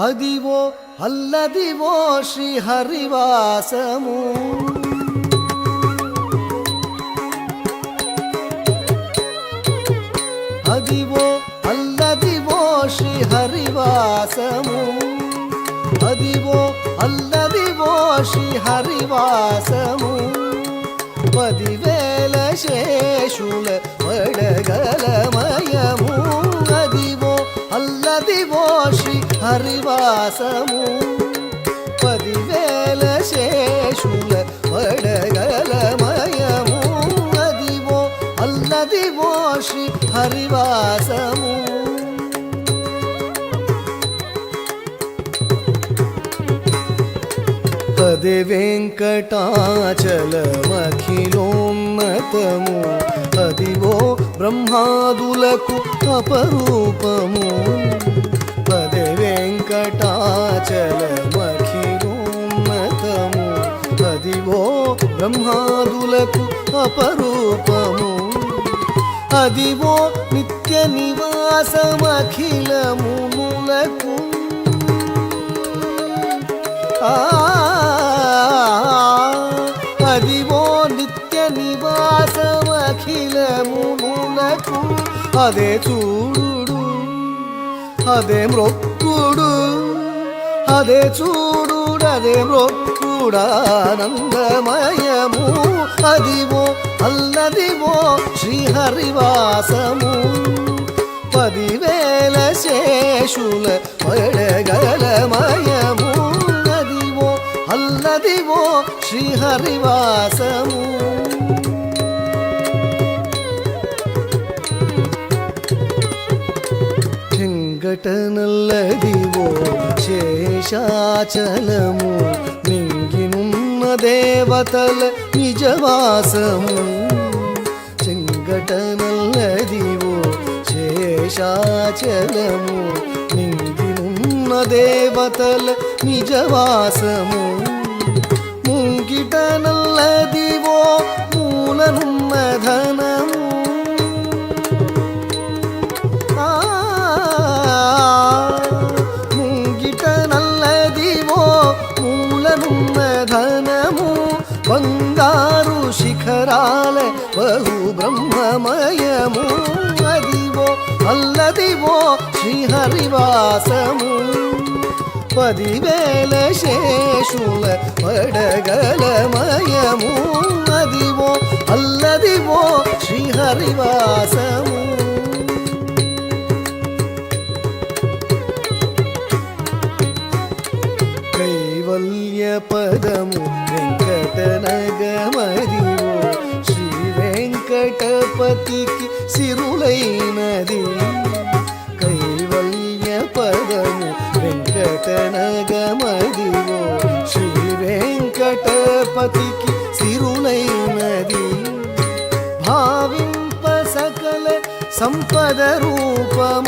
అదివో అల్లదివో శ్రీహరివాసము అదివో అల్లదివో శ్రీహరివాసము అదివో అల్లదివో శ్రీహరివాసము 10,000 శేషుల వడగలమయము అదివో అల్లదివో శ్రీహరివాసము 10,000 శేషుల వడగలమయము అదివో అల్లదివో శ్రీహరివాసము అదే వెంకటాచలమఖిలోన్నతము అదివో బ్రహ్మాదులకు అపరూపము అదే వెంకటాచలమఖిలోన్నతము అదివో బ్రహ్మాదులకు అపరూపము అదివో నిత్య నివాసమఖిలములకు అదివో నిత్య నివాసమఖిలములకు అదే చూడు అదే మ్రొక్కుడు అదే చూడు అదే మ్రొక్కుడానందమయము అదివో అల్లదివో శ్రీహరివాసము 10,000 శేషుల వడగలమయము అదివో అల్లదివో శ్రీహరివాసము చెంగటనల్లదివో శేషాచలము నింగినున్న దేవతల నిజవాసము చెంగటనల్లదివో శేషాచలము నింగినున్న దేవతల నిజవాసము ముంగిట నల్లదివో మూలనున్న ధనము ముంగిట నల్లదివో మూలనున్న ధనము బంగారు శిఖరాల బహు బ్రహ్మమయము అదివో అల్లదివో శ్రీహరివాసము 10,000 శేషుల వడగలమయము అదివో అల్లదివో శ్రీహరివాసము కైవల్య పదము వెంకటనగమదివో శ్రీ వెంకటపతికి సిరులైనది కైవల్య పదము వెంకటనగమదివో శ్రీ వెంకటపతికి సిరులైనది భావింప సకల సంపద రూపమ